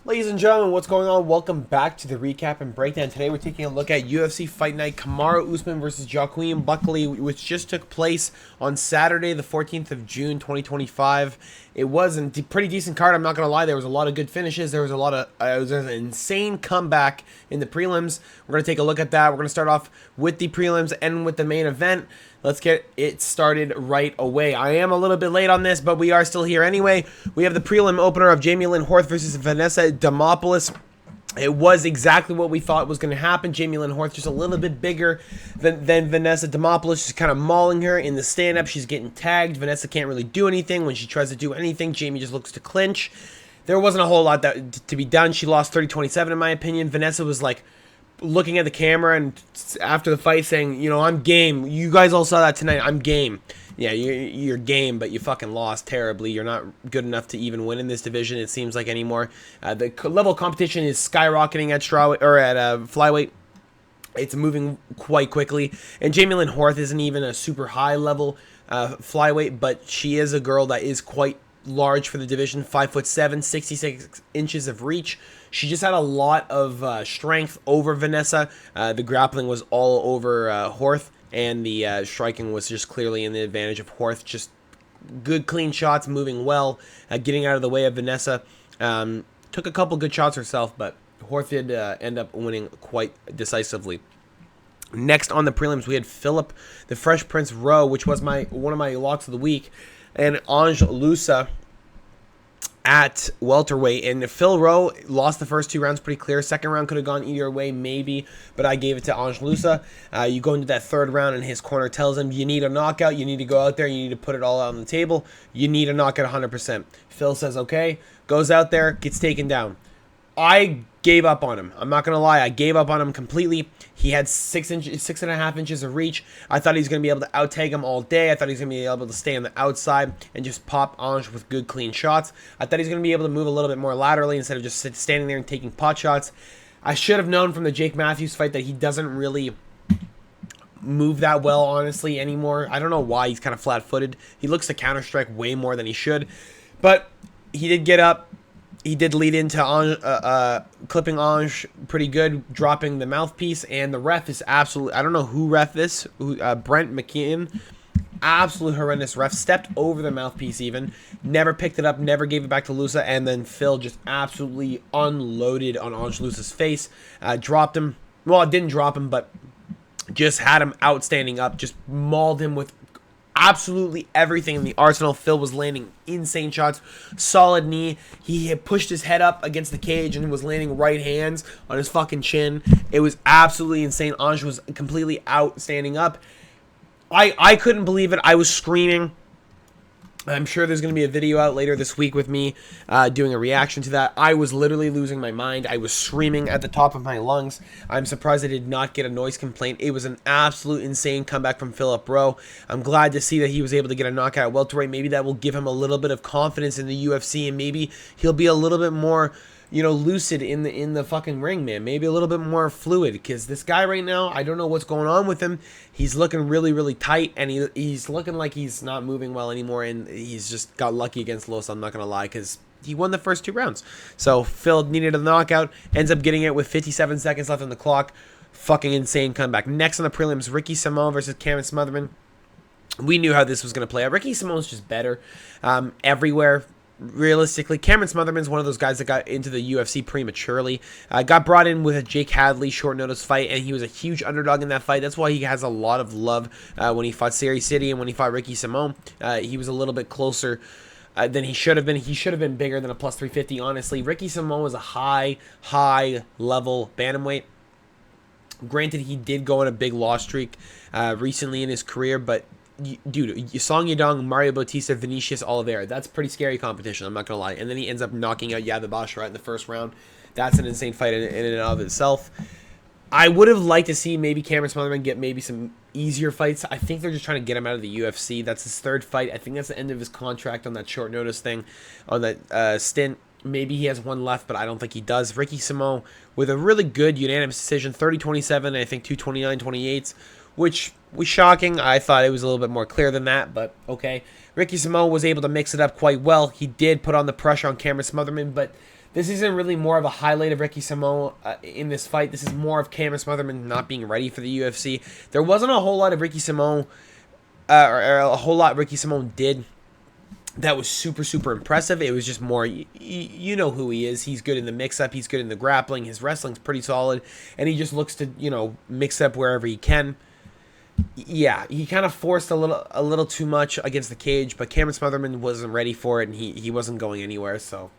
Ladies and gentlemen, what's going on? Welcome back to the recap and breakdown. Today we're taking a look at UFC Fight Night Kamaru Usman versus Joaquin Buckley, which just took place on Saturday, the 14th of June, 2025. It was a pretty decent card, I'm not going to lie. There was a lot of good finishes. There was a lot of it was an insane comeback in the prelims. We're going to take a look at that. We're going to start off with the prelims and with the main event. Let's get it started right away. I am a little bit late on this, but we are still here anyway. We have the prelim opener of Jamie Lynn Horth versus Vanessa Demopoulos. It was exactly what we thought was going to happen. Jamie Lynn Horth just a little bit bigger than Vanessa Demopoulos. She's kind of mauling her in the stand-up. She's getting tagged. Vanessa can't really do anything. When she tries to do anything, Jamie just looks to clinch. There wasn't a whole lot to be done. She lost 30-27 in my opinion. Vanessa was like looking at the camera and after the fight saying, you know, I'm game. You guys all saw that tonight. I'm game. Yeah, you're game, but you fucking lost terribly. You're not good enough to even win in this division, it seems like, anymore. The level of competition is skyrocketing at strawweight or at flyweight. It's moving quite quickly. And Jamie Lynn Horth isn't even a super high level flyweight, but she is a girl that is quite large for the division. 5'7", 66 inches of reach. She just had a lot of strength over Vanessa. The grappling was all over Horth, and the striking was just clearly in the advantage of Horth. Just good, clean shots, moving well, getting out of the way of Vanessa. Took a couple good shots herself, but Horth did end up winning quite decisively. Next on the prelims, we had Philip the Fresh Prince Rowe, which was one of my locks of the week, and Ange Lusa at welterweight. And Phil Rowe lost the first two rounds pretty clear. Second round could have gone either way, maybe, but I gave it to Ange Lusa. You go into that third round, and his corner tells him, you need a knockout. You need to go out there. You need to put it all out on the table. You need a knockout 100%. Phil says, okay, goes out there, gets taken down. I gave up on him. I'm not going to lie. I gave up on him completely. He had 6.5 inches of reach. I thought he was going to be able to out-tag him all day. I thought he was going to be able to stay on the outside and just pop Ange with good, clean shots. I thought he was going to be able to move a little bit more laterally instead of just standing there and taking pot shots. I should have known from the Jake Matthews fight that he doesn't really move that well, honestly, anymore. I don't know why. He's kind of flat-footed. He looks to counter-strike way more than he should. But he did get up. He did lead into clipping Ange pretty good, dropping the mouthpiece, and the ref is absolutely, I don't know who ref this, Brent McKeon, absolute horrendous ref, stepped over the mouthpiece even, never picked it up, never gave it back to Lusa, and then Phil just absolutely unloaded on Ange Lusa's face, dropped him, well, it didn't drop him, but just had him outstanding up, just mauled him with absolutely everything in the arsenal. Phil was landing insane shots, solid knee. He had pushed his head up against the cage and was landing right hands on his fucking chin. It was absolutely insane. Ange was completely out standing up. I couldn't believe it. I was screaming. I'm sure there's going to be a video out later this week with me doing a reaction to that. I was literally losing my mind. I was screaming at the top of my lungs. I'm surprised I did not get a noise complaint. It was an absolute insane comeback from Philip Rowe. I'm glad to see that he was able to get a knockout at welterweight. Maybe that will give him a little bit of confidence in the UFC, and maybe he'll be a little bit more, you know, lucid in the fucking ring, man. Maybe a little bit more fluid, because this guy right now, I don't know what's going on with him. He's looking really, really tight, and he's looking like he's not moving well anymore, and he's just got lucky against Los, I'm not going to lie, because he won the first two rounds. So Phil needed a knockout, ends up getting it with 57 seconds left on the clock. Fucking insane comeback. Next on the prelims, Ricky Simon versus Cameron Smotherman. We knew how this was going to play out. Ricky Simon's just better everywhere. Realistically, Cameron Smotherman's one of those guys that got into the UFC prematurely. Got brought in with a Jake Hadley short notice fight, and he was a huge underdog in that fight. That's why he has a lot of love when he fought Seri City and when he fought Ricky Simon. He was a little bit closer than he should have been. He should have been bigger than a plus 350, honestly. Ricky Simon was a high level bantamweight. Granted, he did go on a big loss streak recently in his career, but dude, Song Yadong, Mario Bautista, Vinicius Oliveira. That's pretty scary competition, I'm not going to lie. And then he ends up knocking out Yadabash right in the first round. That's an insane fight in and of itself. I would have liked to see maybe Cameron Smotherman get maybe some easier fights. I think they're just trying to get him out of the UFC. That's his third fight. I think that's the end of his contract on that short notice thing, on that stint. Maybe he has one left, but I don't think he does. Ricky Simon with a really good unanimous decision, 30-27, I think 229-28, which was shocking. I thought it was a little bit more clear than that, but okay. Ricky Simon was able to mix it up quite well. He did put on the pressure on Cameron Smotherman, but This isn't really more of a highlight of Ricky Simón in this fight. This is more of Cameron Smotherman not being ready for the UFC. There wasn't a whole lot of Ricky Simón, or a whole lot Ricky Simón did that was super, super impressive. It was just more, you know who he is. He's good in the mix-up. He's good in the grappling. His wrestling's pretty solid. And he just looks to, you know, mix up wherever he can. Yeah, he kind of forced a little too much against the cage, but Cameron Smotherman wasn't ready for it, and he wasn't going anywhere. So,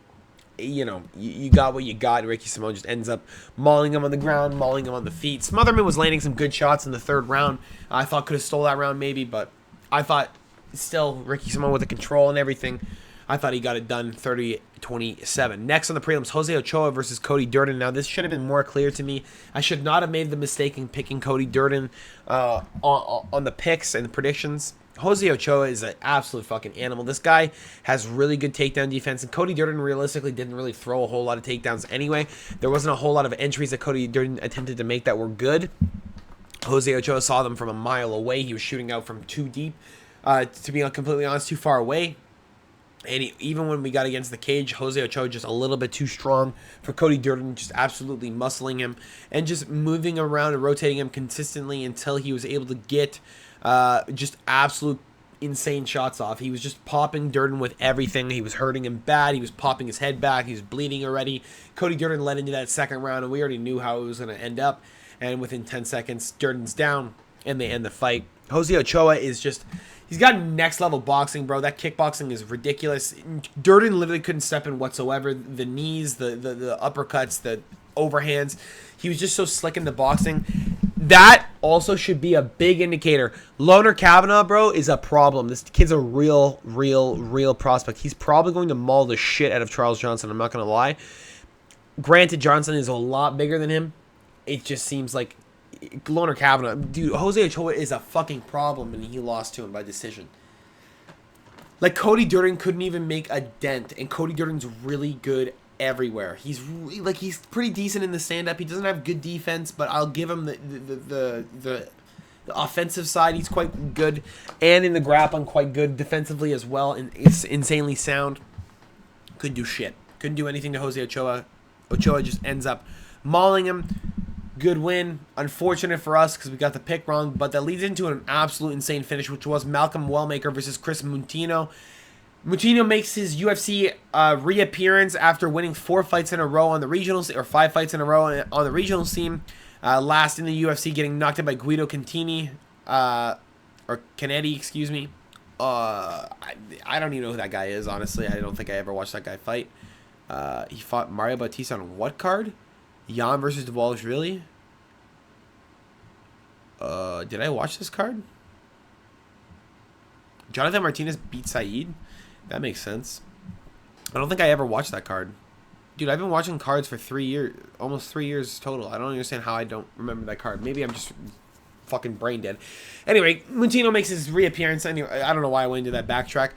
you know, you got what you got, and Ricky Simón just ends up mauling him on the ground, mauling him on the feet. Smotherman was landing some good shots in the third round. I thought could have stole that round maybe, but I thought still Ricky Simón with the control and everything. I thought he got it done 30-27. Next on the prelims, Jose Ochoa versus Cody Durden. Now, this should have been more clear to me. I should not have made the mistake in picking Cody Durden on the picks and the predictions. Jose Ochoa is an absolute fucking animal. This guy has really good takedown defense, and Cody Durden realistically didn't really throw a whole lot of takedowns anyway. There wasn't a whole lot of entries that Cody Durden attempted to make that were good. Jose Ochoa saw them from a mile away. He was shooting out from too deep. To be completely honest, too far away. And even when we got against the cage, Jose Ochoa just a little bit too strong for Cody Durden, just absolutely muscling him and just moving around and rotating him consistently until he was able to get just absolute insane shots off. He was just popping Durden with everything. He was hurting him bad. He was popping his head back. He was bleeding already. Cody Durden led into that second round, and we already knew how it was going to end up. And within 10 seconds, Durden's down, and they end the fight. Jose Ochoa is just... He's got next level boxing, bro. That kickboxing is ridiculous. Durden literally couldn't step in whatsoever. The knees, the uppercuts, the overhands. He was just so slick in the boxing. That also should be a big indicator. Loner Kavanaugh, bro, is a problem. This kid's a real prospect. He's probably going to maul the shit out of Charles Johnson. I'm not going to lie. Granted, Johnson is a lot bigger than him. It just seems like Loner Kavanaugh, dude, Jose Ochoa is a fucking problem, and he lost to him by decision. Like, Cody Durden couldn't even make a dent, and Cody Durden's really good everywhere. He's pretty decent in the stand-up. He doesn't have good defense, but I'll give him the offensive side. He's quite good, and in the grappling, quite good defensively as well, and it's insanely sound. Couldn't do shit. Couldn't do anything to Jose Ochoa. Ochoa just ends up mauling him. Good win. Unfortunate for us because we got the pick wrong, but that leads into an absolute insane finish, which was Malcolm Wellmaker versus Chris Moutinho. Moutinho makes his UFC reappearance after winning 4 fights in a row on the regionals, or 5 fights in a row on the regional scene. Last in the UFC, getting knocked out by Guido Cantini, or Canetti, excuse me. I don't even know who that guy is, honestly. I don't think I ever watched that guy fight. He fought Mario Bautista on what card? Jan versus Duval's, really? Did I watch this card? Jonathan Martinez beat Saeed? That makes sense. I don't think I ever watched that card. Dude, I've been watching cards for 3 years, almost 3 years total. I don't understand how I don't remember that card. Maybe I'm just fucking brain dead. Anyway, Moutinho makes his reappearance. Anyway, I don't know why I went into that backtrack.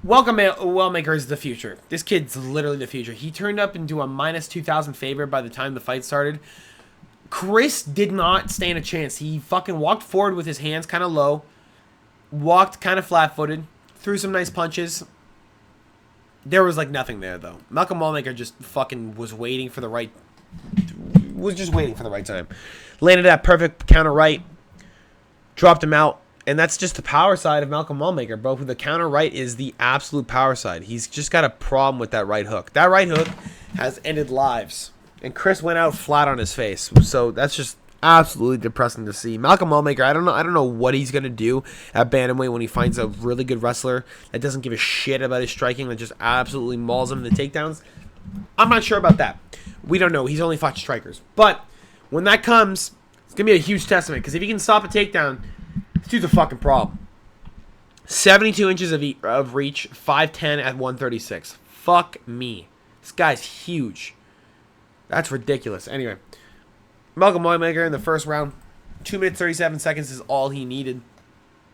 Welcome, Wellmaker is the future. This kid's literally the future. He turned up into a minus 2,000 favorite by the time the fight started. Chris did not stand a chance. He fucking walked forward with his hands kind of low, walked kind of flat-footed, threw some nice punches. There was like nothing there though. Malcolm Wellmaker just fucking was waiting for the right time. Landed that perfect counter right, dropped him out. And that's just the power side of Malcolm Wellmaker, bro. The counter right is the absolute power side. He's just got a problem with that right hook. That right hook has ended lives. And Chris went out flat on his face. So that's just absolutely depressing to see. Malcolm Wellmaker, I don't know what he's going to do at bantamweight when he finds a really good wrestler that doesn't give a shit about his striking, that just absolutely mauls him in the takedowns. I'm not sure about that. We don't know. He's only fought strikers. But when that comes, it's going to be a huge testament. Because if he can stop a takedown, this dude's a fucking problem. 72 inches of reach, 5'10 at 136. Fuck me. This guy's huge. That's ridiculous. Anyway, Malcolm Wellmaker in the first round, 2 minutes 37 seconds is all he needed.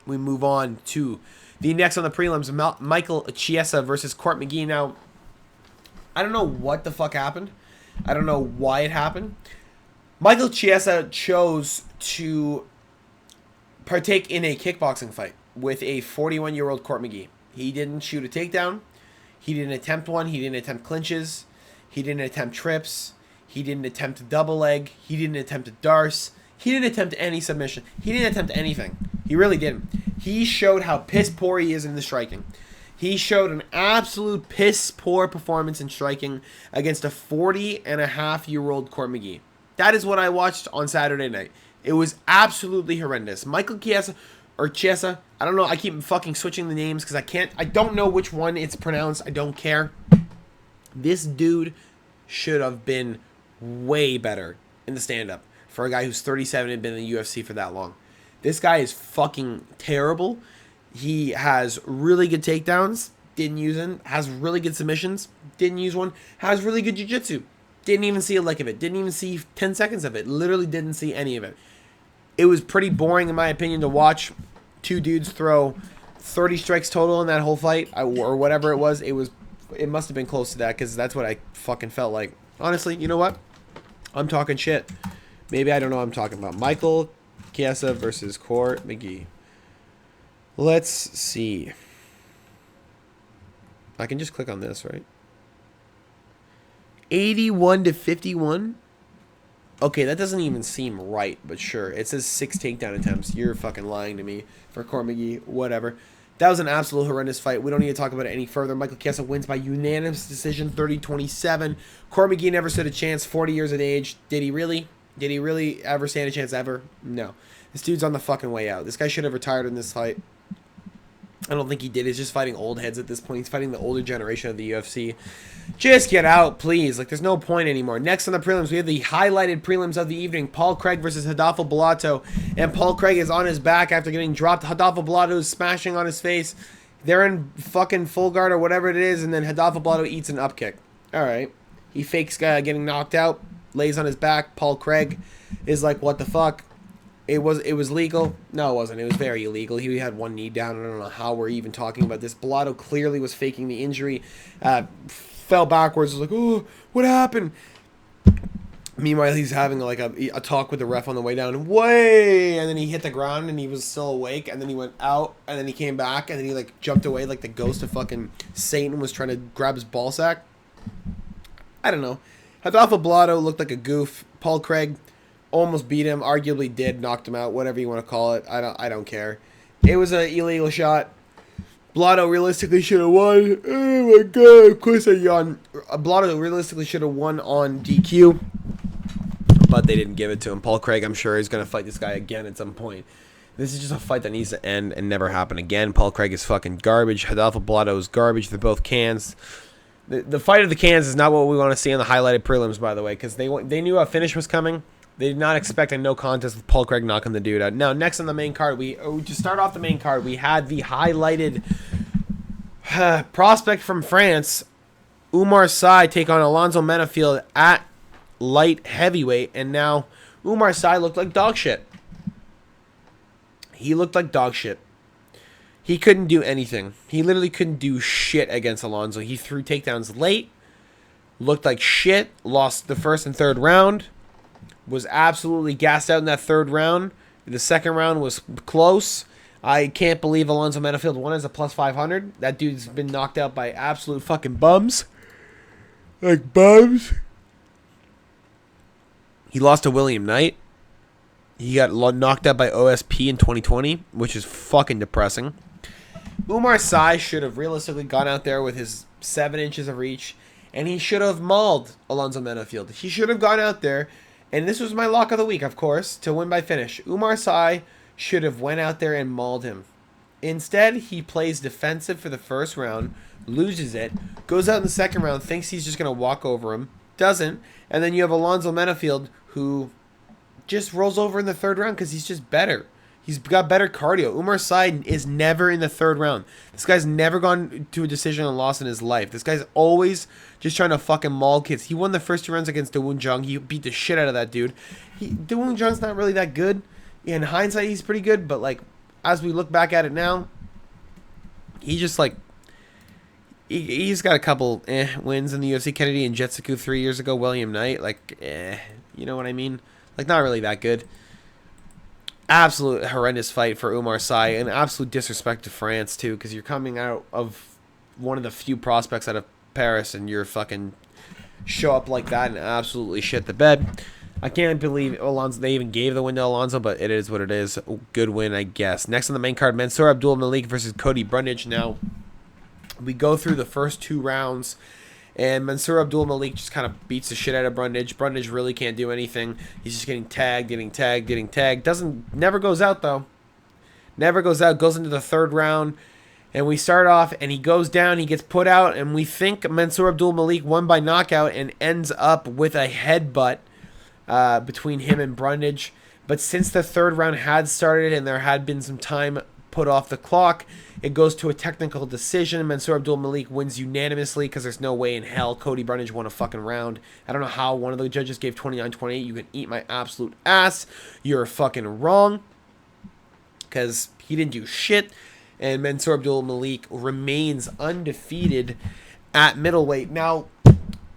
We move on to the next on the prelims, Michael Chiesa versus Court McGee. Now, I don't know what the fuck happened. I don't know why it happened. Michael Chiesa chose to partake in a kickboxing fight with a 41-year-old Court McGee. He didn't shoot a takedown. He didn't attempt one. He didn't attempt clinches. He didn't attempt trips. He didn't attempt a double leg. He didn't attempt a Darce. He didn't attempt any submission. He didn't attempt anything. He really didn't. He showed how piss poor he is in the striking. He showed an absolute piss poor performance in striking against a 40-and-a-half-year-old Court McGee. That is what I watched on Saturday night. It was absolutely horrendous. Michael Chiesa, or Chiesa, I don't know. I keep fucking switching the names because I don't know which one it's pronounced. I don't care. This dude should have been way better in the stand-up for a guy who's 37 and been in the UFC for that long. This guy is fucking terrible. He has really good takedowns, didn't use them. Has really good submissions, didn't use one. Has really good jiu-jitsu, didn't even see a lick of it. Didn't even see 10 seconds of it. Literally didn't see any of it. It was pretty boring, in my opinion, to watch two dudes throw 30 strikes total in that whole fight, or whatever it was. It must have been close to that, because that's what I fucking felt like. Honestly, you know what? I'm talking shit. Maybe I don't know what I'm talking about. Michael Chiesa versus Court McGee. Let's see. I can just click on this, right? 81-51. Okay, that doesn't even seem right, but sure. It says 6 takedown attempts. You're fucking lying to me for Court McGee. Whatever. That was an absolute horrendous fight. We don't need to talk about it any further. Michael Chiesa wins by unanimous decision, 30-27. Court McGee never stood a chance, 40 years of age. Did he really? Did he really ever stand a chance ever? No. This dude's on the fucking way out. This guy should have retired in this fight. I don't think he did. He's just fighting old heads at this point. He's fighting the older generation of the UFC. Just get out, please. Like, there's no point anymore. Next on the prelims, we have the highlighted prelims of the evening. Paul Craig versus Rodolfo Bellato. And Paul Craig is on his back after getting dropped. Rodolfo Bellato is smashing on his face. They're in fucking full guard or whatever it is. And then Rodolfo Bellato eats an up kick. All right. He fakes getting knocked out. Lays on his back. Paul Craig is like, what the fuck? It was legal. No, it wasn't. It was very illegal. He had one knee down. I don't know how we're even talking about this. Bellato clearly was faking the injury. Fell backwards. Was like, oh, what happened? Meanwhile, he's having like a talk with the ref on the way down. And then he hit the ground and he was still awake. And then he went out. And then he came back. And then he like jumped away like the ghost of fucking Satan was trying to grab his ball sack. I don't know. Rodolfo Bellato looked like a goof. Paul Craig almost beat him, arguably did, knocked him out, whatever you want to call it. I don't care. It was an illegal shot. Bellato realistically should have won. Oh my god, of course I yawned. Bellato realistically should have won on DQ, but they didn't give it to him. Paul Craig, I'm sure, is going to fight this guy again at some point. This is just a fight that needs to end and never happen again. Paul Craig is fucking garbage. Rodolfo Bellato is garbage. They're both cans. The fight of the cans is not what we want to see in the highlighted prelims, by the way, because they knew a finish was coming. They did not expect a no contest with Paul Craig knocking the dude out. Now, next on the main card, to start off the main card, we had the highlighted prospect from France, Umar Sy, take on Alonzo Menafield at light heavyweight, and now Umar Sy looked like dog shit. He looked like dog shit. He couldn't do anything. He literally couldn't do shit against Alonzo. He threw takedowns late, looked like shit, lost the first and third round. Was absolutely gassed out in that third round. The second round was close. I can't believe Alonzo Menafield won as a plus 500. That dude's been knocked out by absolute fucking bums. Like bums. He lost to William Knight. He got knocked out by OSP in 2020, which is fucking depressing. Umar Sy should have realistically gone out there with his 7 inches of reach, and he should have mauled Alonzo Menafield. He should have gone out there. And this was my lock of the week, of course, to win by finish. Umar Sy should have went out there and mauled him. Instead, he plays defensive for the first round, loses it, goes out in the second round, thinks he's just going to walk over him, doesn't, and then you have Alonzo Menafield, who just rolls over in the third round because he's just better. He's got better cardio. Umar Sy is never in the third round. This guy's never gone to a decision and loss in his life. This guy's always just trying to fucking maul kids. He won the first 2 rounds against Dawoon Jung. He beat the shit out of that dude. Dawoon Jung's not really that good. In hindsight, he's pretty good, but like as we look back at it now, he just like he's got a couple wins in the UFC. Kennedy and Jetsuku 3 years ago. William Knight, like you know what I mean? Like not really that good. Absolute horrendous fight for Umar Sy, and absolute disrespect to France too, because you're coming out of one of the few prospects out of Paris, and you're fucking show up like that and absolutely shit the bed. I can't believe Alonzo, they even gave the win to Alonzo, but it is what it is. Good win, I guess. Next on the main card, Mansour Abdul Malik versus Cody Brundage. Now, we go through the first 2 rounds, and Mansour Abdul Malik just kind of beats the shit out of Brundage. Brundage really can't do anything. He's just getting tagged, getting tagged, getting tagged. Never goes out, though. Never goes out. Goes into the 3rd round. And we start off, and he goes down, he gets put out, and we think Mansour Abdul Malik won by knockout and ends up with a headbutt between him and Brundage. But since the 3rd round had started and there had been some time put off the clock, it goes to a technical decision. Mansour Abdul Malik wins unanimously because there's no way in hell Cody Brundage won a fucking round. I don't know how one of the judges gave 29-28. You can eat my absolute ass. You're fucking wrong because he didn't do shit. And Mansour Abdul Malik remains undefeated at middleweight. Now,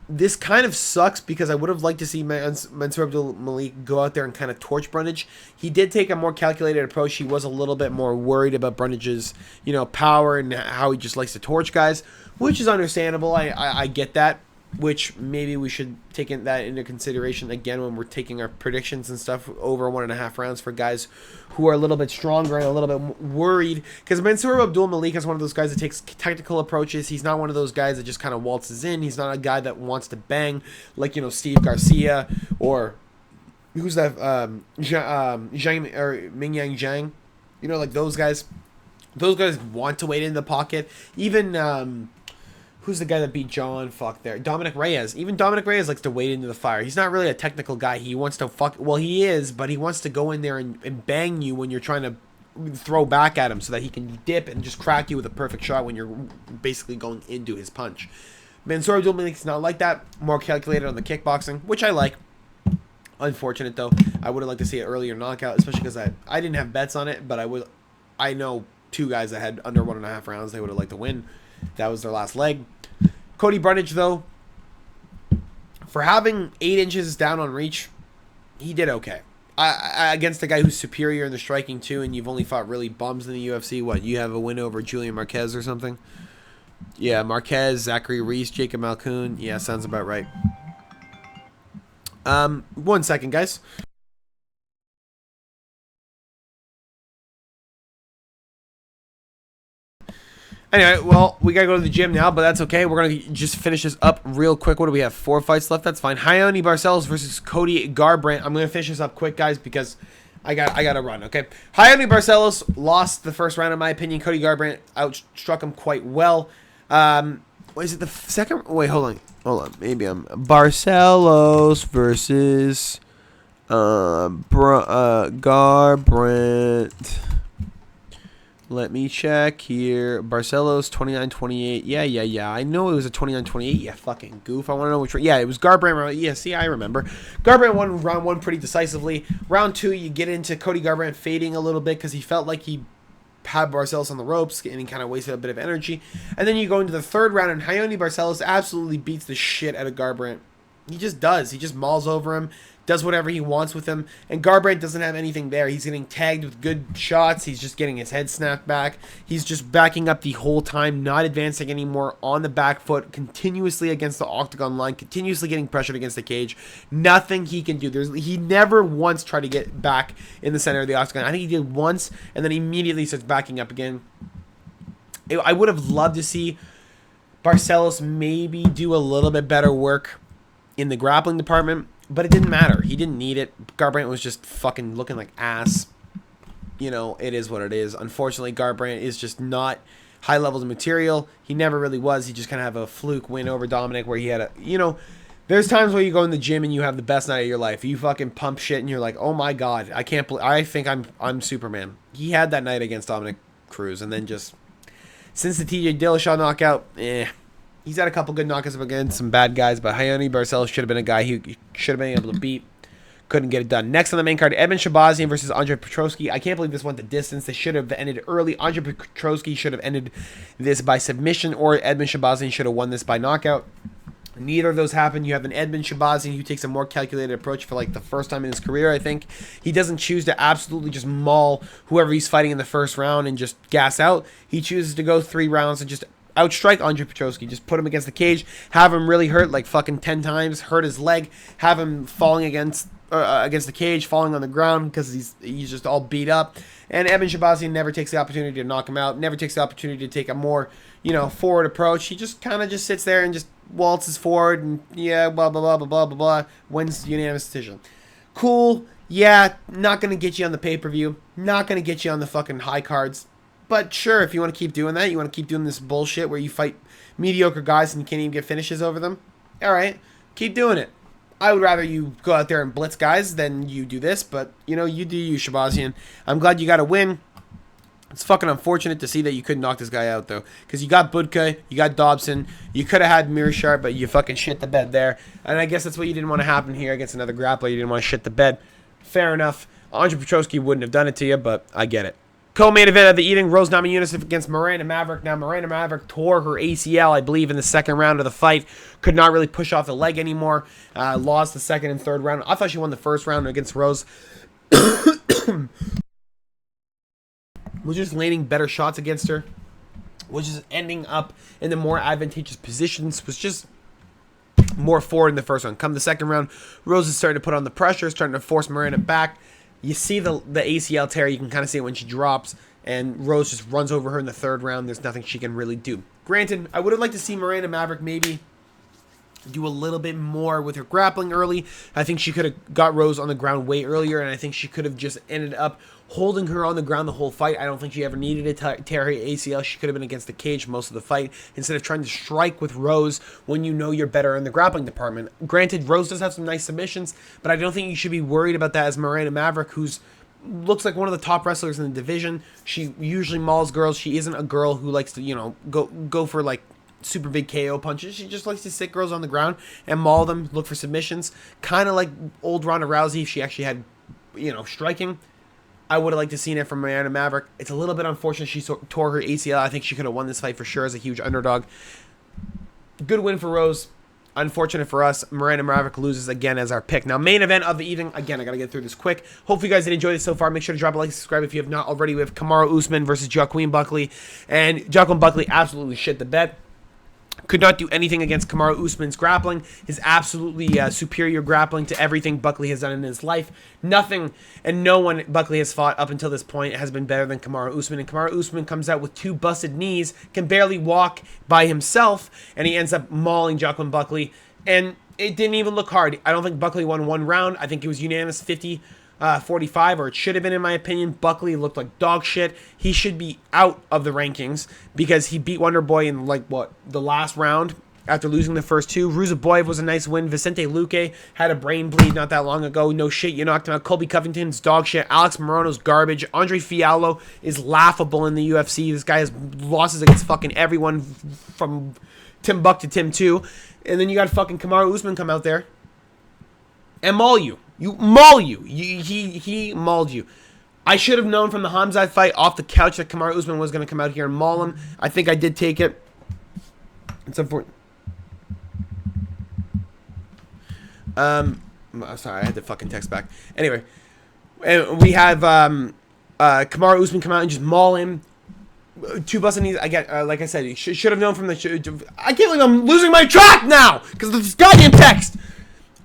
this kind of sucks because I would have liked to see Mansour Abdul Malik go out there and kind of torch Brundage. He did take a more calculated approach. He was a little bit more worried about Brundage's, power and how he just likes to torch guys, which is understandable. I get that, which maybe we should take that into consideration again when we're taking our predictions and stuff over 1.5 rounds for guys who are a little bit stronger and a little bit worried. Because Mansour Abdul Malik is one of those guys that takes technical approaches. He's not one of those guys that just kind of waltzes in. He's not a guy that wants to bang like, Steve Garcia or who's that? Zhang or Mingyang Zhang. Like those guys. Those guys want to wait in the pocket. Even who's the guy that beat John? Dominic Reyes. Even Dominic Reyes likes to wade into the fire. He's not really a technical guy. He wants to well, he is, but he wants to go in there and bang you when you're trying to throw back at him so that he can dip and just crack you with a perfect shot when you're basically going into his punch. Mansour Abdul Malik's not like that. More calculated on the kickboxing, which I like. Unfortunate, though. I would have liked to see an earlier knockout, especially because I didn't have bets on it, but I know 2 guys that had under 1.5 rounds they would have liked to win. That was their last leg. Cody Brundage, though, for having 8 inches down on reach, he did okay. Against a guy who's superior in the striking, too, and you've only fought really bums in the UFC. What, you have a win over Julian Marquez or something? Yeah, Marquez, Zachary Reese, Jacob Malkoon. Yeah, sounds about right. 1 second, guys. Anyway, well, we got to go to the gym now, but that's okay. We're going to just finish this up real quick. What do we have? 4 fights left? That's fine. Raoni Barcelos versus Cody Garbrandt. I'm going to finish this up quick, guys, because I got to run, okay? Raoni Barcelos lost the first round, in my opinion. Cody Garbrandt outstruck him quite well. Is it the second? Wait, hold on. Maybe I'm... Barcelos versus Garbrandt... Let me check here. Barcelos, 29-28. Yeah. I know it was a 29-28. Yeah, fucking goof. I want to know which one. Yeah, it was Garbrandt. Yeah, see, I remember. Garbrandt won round 1 pretty decisively. Round 2, you get into Cody Garbrandt fading a little bit because he felt like he had Barcelos on the ropes and he kind of wasted a bit of energy. And then you go into the 3rd round and Raoni Barcelos absolutely beats the shit out of Garbrandt. He just does. He just mauls over him, does whatever he wants with him, and Garbrandt doesn't have anything there. He's getting tagged with good shots. He's just getting his head snapped back. He's just backing up the whole time, not advancing anymore, on the back foot, continuously against the octagon line, continuously getting pressured against the cage. Nothing he can do. He never once tried to get back in the center of the octagon. I think he did once, and then immediately starts backing up again. I would have loved to see Barcelos maybe do a little bit better work in the grappling department, but it didn't matter. He didn't need it. Garbrandt was just fucking looking like ass. It is what it is. Unfortunately, Garbrandt is just not high levels of material. He never really was. He just kind of have a fluke win over Dominic where he had a, there's times where you go in the gym and you have the best night of your life. You fucking pump shit and you're like, oh my God, I can't believe, I think I'm Superman. He had that night against Dominic Cruz, and then just, since the TJ Dillashaw knockout, he's had a couple good knockouts against some bad guys, but Raoni Barcelos should have been a guy he should have been able to beat. Couldn't get it done. Next on the main card, Edmund Shabazian versus Andre Petroski. I can't believe this went the distance. They should have ended early. Andre Petroski should have ended this by submission, or Edmund Shabazian should have won this by knockout. Neither of those happened. You have an Edmund Shabazian who takes a more calculated approach for like the first time in his career, I think. He doesn't choose to absolutely just maul whoever he's fighting in the first round and just gas out. He chooses to go 3 rounds and just outstrike Andre Petroski. Just put him against the cage, have him really hurt like fucking 10 times, hurt his leg, have him falling against the cage, falling on the ground because he's just all beat up. And Evan Shabazian never takes the opportunity to knock him out, never takes the opportunity to take a more, forward approach. He just kind of just sits there and just waltzes forward and, blah, blah, blah, blah, blah, blah, blah, wins unanimous decision. Cool. Yeah, not going to get you on the pay-per-view, not going to get you on the fucking high cards. But sure, if you want to keep doing that, you want to keep doing this bullshit where you fight mediocre guys and you can't even get finishes over them, all right, keep doing it. I would rather you go out there and blitz guys than you do this, but, you do you, Shabazian. I'm glad you got a win. It's fucking unfortunate to see that you couldn't knock this guy out, though, because you got Budka, you got Dobson, you could have had Mearshart, but you fucking shit the bed there. And I guess that's what you didn't want to happen here against another grappler. You didn't want to shit the bed. Fair enough. Andre Petroski wouldn't have done it to you, but I get it. Co-main event of the evening, Rose Namajunas against Miranda Maverick. Now, Miranda Maverick tore her ACL, I believe, in the second round of the fight. Could not really push off the leg anymore. Lost the second and third round. I thought she won the first round against Rose. Was just landing better shots against her. Was just ending up in the more advantageous positions. Was just more forward in the first round. Come the second round, Rose is starting to put on the pressure, starting to force Miranda back. You see the ACL tear. You can kind of see it when she drops, and Rose just runs over her in the third round. There's nothing she can really do. Granted, I would have liked to see Miranda Maverick maybe do a little bit more with her grappling early. I think she could have got Rose on the ground way earlier, and I think she could have just ended up holding her on the ground the whole fight. I don't think she ever needed to tear her ACL. She could have been against the cage most of the fight instead of trying to strike with Rose when you know you're better in the grappling department. Granted, Rose does have some nice submissions, but I don't think you should be worried about that as Miranda Maverick, who's looks like one of the top wrestlers in the division. She usually mauls girls. She isn't a girl who likes to, go for like super big KO punches. She just likes to sit girls on the ground and maul them, look for submissions. Kind of like old Ronda Rousey if she actually had, striking. I would have liked to have seen it from Miranda Maverick. It's a little bit unfortunate she tore her ACL. I think she could have won this fight for sure as a huge underdog. Good win for Rose. Unfortunate for us. Miranda Maverick loses again as our pick. Now, main event of the evening. Again, I got to get through this quick. Hopefully, you guys did enjoy this so far. Make sure to drop a like, subscribe if you have not already. We have Kamaru Usman versus Joaquin Buckley. And Joaquin Buckley absolutely shit the bed. Could not do anything against Kamaru Usman's grappling. His absolutely superior grappling to everything Buckley has done in his life. Nothing and no one Buckley has fought up until this point has been better than Kamaru Usman. And Kamaru Usman comes out with 2 busted knees, can barely walk by himself, and he ends up mauling Joaquin Buckley. And it didn't even look hard. I don't think Buckley won one round. I think it was unanimous 50-45, or it should have been, in my opinion. Buckley looked like dog shit. He should be out of the rankings because he beat Wonder Boy in, the last round after losing the first 2. Ruzaboyev was a nice win. Vicente Luque had a brain bleed not that long ago. No shit, you knocked him out. Colby Covington's dog shit. Alex Morono's garbage. Andre Fiallo is laughable in the UFC. This guy has losses against fucking everyone from Tim Buck to Tim 2. And then you got fucking Kamaru Usman come out there and maul you. He mauled you. I should have known from the Hamzat fight off the couch that Kamaru Usman was going to come out here and maul him. I think I did take it. It's important. Sorry, I had to fucking text back. Anyway, we have Kamaru Usman come out and just maul him. 2 busted knees. I get, like I said, should have known from the. I can't believe I'm losing my track now because of this goddamn text.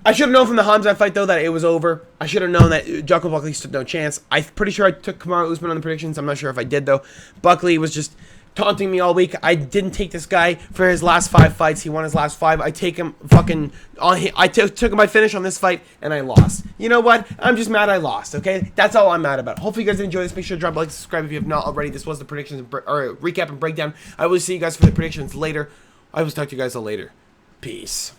I should have known from the Hamzat fight, though, that it was over. I should have known that Joaquin Buckley stood no chance. I'm pretty sure I took Kamaru Usman on the predictions. I'm not sure if I did, though. Buckley was just taunting me all week. I didn't take this guy for his last 5 fights. He won his last 5. I take him fucking on. I took him by finish on this fight, and I lost. You know what? I'm just mad I lost, okay? That's all I'm mad about. Hopefully you guys enjoy this. Make sure to drop a like, subscribe if you have not already. This was the predictions, or recap and breakdown. I will see you guys for the predictions later. I will talk to you guys later. Peace.